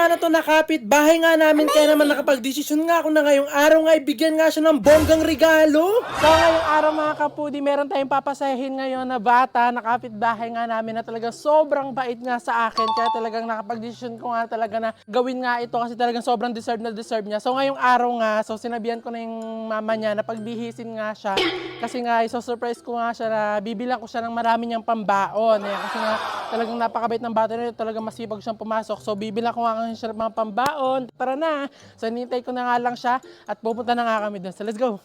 nga na to nakapit bahay nga namin, kaya naman nakapag-desisyon nga ako na ngayong araw nga ibigyan nga siya ng bonggang regalo. So ngayong araw mga kapudi, meron tayong papasahin ngayon na bata, nakapit bahay nga namin na talagang sobrang bait nga sa akin, kaya talagang nakapag-desisyon ko nga talaga na gawin nga ito kasi talagang sobrang deserve na deserve niya. So ngayong araw nga, so sinabihan ko na yung mama niya na pagbihisin nga siya kasi nga iso-surprise ko nga siya na bibilang ko siya ng marami niyang pambaon. Ayan, kasi nga talagang napakabait ng bata na ito, talagang masipag siyang pumasok. So bibilang ko nga siya ng mga pambaon. Tara na, so nintay ko na nga lang siya at pupunta na nga kami doon. So let's go.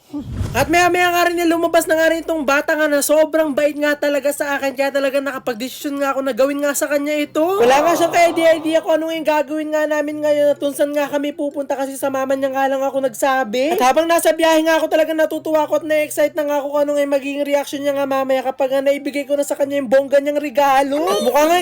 At maya-maya nga rin lumabas na nga rin itong bata nga na sobrang bait nga talaga sa akin, kaya talaga nakapag-desisyon nga ako na gawin nga sa kanya ito. Wala nga siyang ka-idea kung ano yung gagawin nga namin ngayon at tunsan nga kami pupunta kasi sa mama niya nga lang ako nagsabi. At habang nasa biyahe nga ako talaga natutuwa ako at na-excite na nga ako kung ano nga yung magiging reaction niya nga mamaya kapag nga naibigay ko na sa kanya yung bongga niyang regalo. Mukhang nga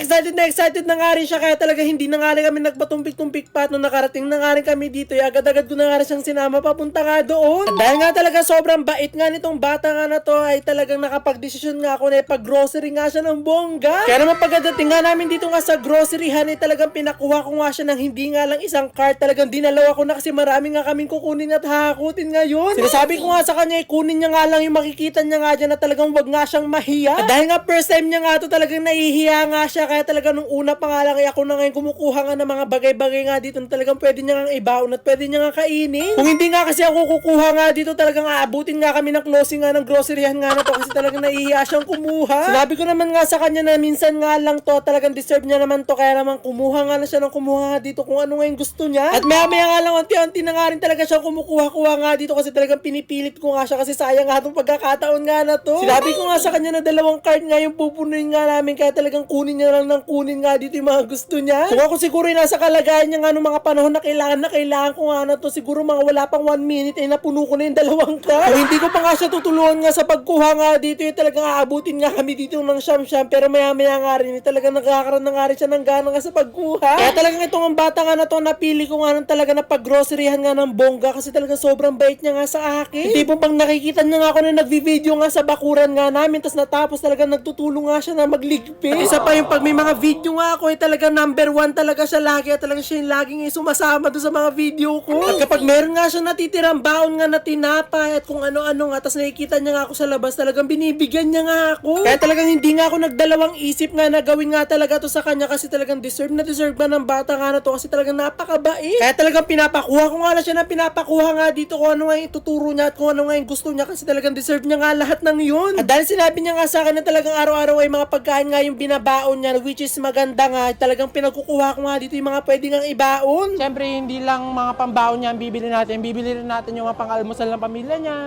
excited na nga rin siya, kaya talaga hindi na nga rin kami nagpatumpik-tumpik pa at nung nakarating na nga rin kami dito, agad-agad ko na nga rin siyang sinama papunta nga doon. At dahil nga talaga sobrang bait nga nitong bata nga na to, ay talagang nakapag-desisyon nga ako na ipag-grocery nga siya ng bongga. Kaya naman pagdating nga namin dito nga sa groceryhan ay talagang pinakuha ko nga siya ng hindi nga lang isang cart, talagang dinalawa ko na kasi marami nga kaming kukunin at hakutin ngayon. Sinasabi ko nga sa kanya, kunin niya nga lang yung makikita niya nga dyan na talagang wag nga siyang mahiya. At dahil nga first time niya nga to, talagang nahihiya nga siya, kaya talaga nung una pa nga lang ay ako na ngayon kumukuha nga ng mga bagay-bagay nga dito na talagang pwede niya nga ibaon at pwede niya nga kainin. Kung hindi nga kasi ako kukuha nga dito, talagang aabutin nga kami ng closing nga ng groceryhan nga na to kasi talagang nahihiya siyang kumuha. Sinabi ko naman nga sa kanya na minsan nga lang to, talagang deserve niya naman to, kaya naman kumuha nga na siya ng kumuha dito kung ano nga yung gusto niya. At maya-maya nga lang unti-unti na nga rin talaga siyang kumukuha-kuha nga dito kasi talagang pinipilit ko nga siya kasi sayang nga itong pagkakataon nga na to. Sinabi ko nga sa kanya na dalawang card nga yung pupunuin nga namin, kaya talagang kunin niya lang ng kunin nga dito yung mga gusto niya. Kung ako siguro yung nasa kalagayan niya nga nung mga panahon na kailangan ko nga na to, siguro mga wala pang 1 minute ay napuno ko na yung dalawang card. Kung hindi ko pa nga siya tutulungan nga sa pagkuha nga dito, yung talagang aabutin nga kami dito ng siyam-siyam, pero maya-maya nga rin talagang nagkakaroon na nga rin siya ng gana nga sa pagkuha. Kaya talagang itong ang bata nga na to, napili ko nga nang talaga na pag-groceryhan nga ng bongga kasi talagang sobrang bait niya nga sa akin. Hindi po pang nakikita niya nga ako na nagvi-video nga sa bakuran nga namin, tas natapos talaga nagtutulong nga siya na magligpit. At isa pa yung pag may mga video nga ako, talagang number 1 talaga siya lagi at talaga siya yung laging sumasama doon sa mga video ko. At kapag meron nga siya natitirang baon nga na tinapay at kung ano-ano nga, tas nakikita niya nga ako sa labas, talagang binibigyan niya nga ako. Kaya talagang hindi nga ako nagdalawang isip nga na gawin nga talaga to sa kanya kasi talagang deserve na deserve ba ng bata nga na to kasi talagang napakabait. Kaya talagang pinapakuha ko nga na siya na pinapakuha nga dito kung ano nga yung ituturo niya at kung ano nga yung gusto niya kasi talagang deserve niya nga lahat ng yun. At dahil sinabi niya nga sa akin na talagang araw-araw ay mga pagkain nga yung binabaon niya, which is maganda nga, talagang pinagkukuha ko nga dito yung mga pwede nga ibaon. Siyempre hindi lang mga pambaon niya ang bibili rin natin yung mga pang-almusal ng pamilya niya,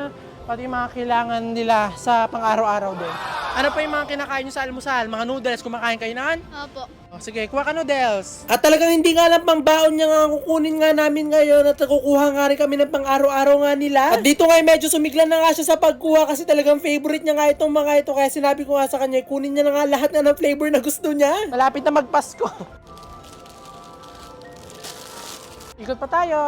pati yung mga kailangan nila sa pang-araw-araw din. Ano pa yung mga kinakain nyo sa almusal? Mga noodles, kumakain kayo naan? Opo. O, sige, kuha ka noodles. At talagang hindi nga lang pambaon niya nga kukunin nga namin ngayon at kukuha nga rin kami ng pang-araw-araw nga nila. At dito nga medyo sumiglan na nga siya sa pagkuha kasi talagang favorite niya nga itong mga ito, kaya sinabi ko nga sa kanya, kunin niya na nga lahat na ng flavor na gusto niya. Malapit na magpasko. Ikot pa tayo.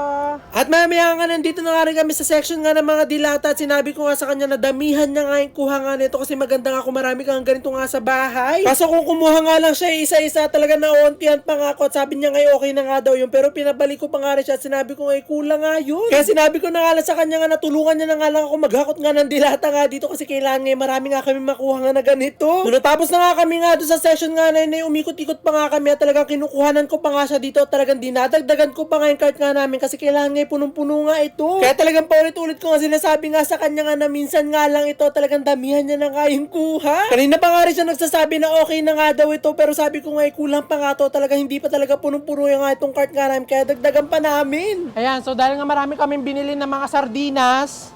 At mamaya nga nandito na nga rin kami sa section nga ng mga dilata at sinabi ko nga sa kanya na damihan niya nga yung kuha nga nito kasi maganda nga kung marami kang ganito nga sa bahay. Kaso kung kumuha nga lang siya isa-isa, talaga na-ontihan pa nga ako at sabi niya nga okay na nga daw yun, pero pinabalik ko pa nga rin siya at sinabi ko nga kulang nga yun. Kaya sinabi ko na nga lang sa kanya nga natulungan niya na nga lang ako maghakot nga ng dilata nga dito kasi kailangan nga marami nga kami makuha nga na ganito. Nung natapos na nga kami nga doon sa session nga na yun, umikot-ikot pa nga kami at talagang kinukuhanan ko pa nga siya dito at talagang dinadagdagan ko pa nga yung cart nga namin kasi kailangan nga punong-puno nga ito. Kaya talagang paulit-ulit ko nga sinasabi nga sa kanya nga na minsan nga lang ito, talagang damihan niya na nga yung kuha. Kanina pa nga rin siya nagsasabi na okay na nga daw ito, pero sabi ko nga kulang pa nga to, talagang hindi pa talaga punong-puno yung nga itong cart nga namin, kaya dagdagan pa namin. Ayan, so dahil nga marami kaming binili ng mga sardinas,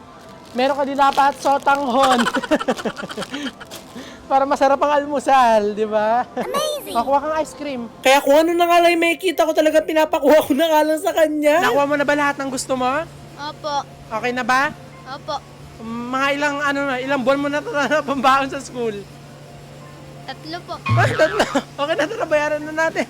meron ka din dapat sotanghon. Para masarap ang almusal, di ba? Amazing! Makuha kang ice cream. Kaya kung ano na nga lang may kita ko, talaga pinapakuha ko na nga lang sa kanya. Nakuha mo na ba lahat ng gusto mo? Opo. Okay na ba? Opo. Mga ilang buwan mo na ito na pambaon sa school? 3 po. Tatlo. Okay na ito, nabayaran na natin.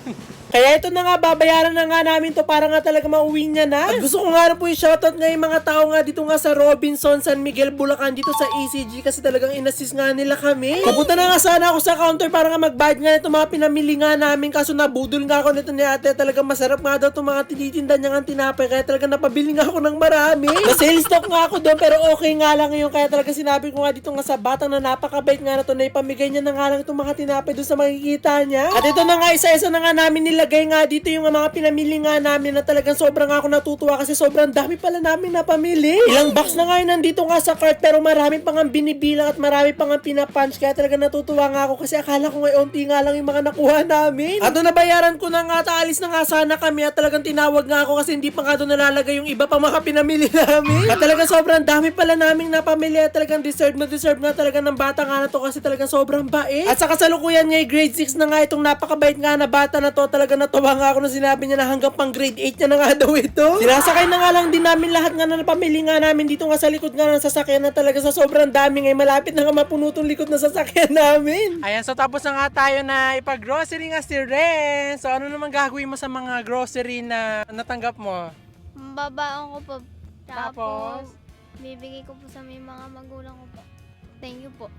Kaya ito na nga, babayaran na nga namin to para nga talaga mauwi niya na. At gusto ko nga po i-shoutout nga yung mga tao nga dito nga sa Robinson, San Miguel, Bulacan, dito sa ECG kasi talagang inassist nga nila kami. Papunta na nga sana ako sa counter para nga magbayad nga itong mga pinamili nga namin kaso nabudol nga ako nito ni ate. Talagang masarap nga daw itong mga tinitinda niya nga tinapay kaya talagang napabili nga ako ng marami. Na-sales stock nga ako doon pero okay nga lang yun kaya talaga sinabi ko nga dito nga sa batang na napakabait nga na to na ipamigay niya na nga lang itong mga tinapay doon sa makikita niya. At ito na nga isa-isa na nga namin nilagay nga dito yung mga pinamili nga namin na talagang sobrang ako natutuwa kasi sobrang dami pala namin napamili. Ilang box na nga yun nandito nga sa cart pero marami pang ang binibilang at marami pang ang pinapunch kaya talagang natutuwa nga ako kasi akala ko ngayon unti nga lang yung mga nakuha namin. At doon nabayaran ko na nga at aalis na nga sana kami at talagang tinawag nga ako kasi hindi pa nga doon nalalagay yung iba pang mga pinamili namin. At talagang sobrang dami pala naming napamili at talagang deserve nga talaga ng bata nga na to kasi talagang sobrang bait. At sa kasalukuyan nga grade 6 na nga itong napakabait nga na bata na to. Talagang natuwa nga ako nung sinabi niya na hanggang pang grade 8 niya na nga daw ito. Sinasakay na nga lang din namin lahat nga na napamili nga namin dito nga sa likod nga ng sasakyan na talaga sa sobrang dami ngay malapit na nga mapuno tong likod na sasakyan namin. Ayan, so tapos na nga tayo na ipag-grocery nga si Ren. So ano naman gagawin mo sa mga grocery na natanggap mo? Babaon ko po. Tapos? Tapos, bibigay ko po sa may mga magulang ko po. Thank you po.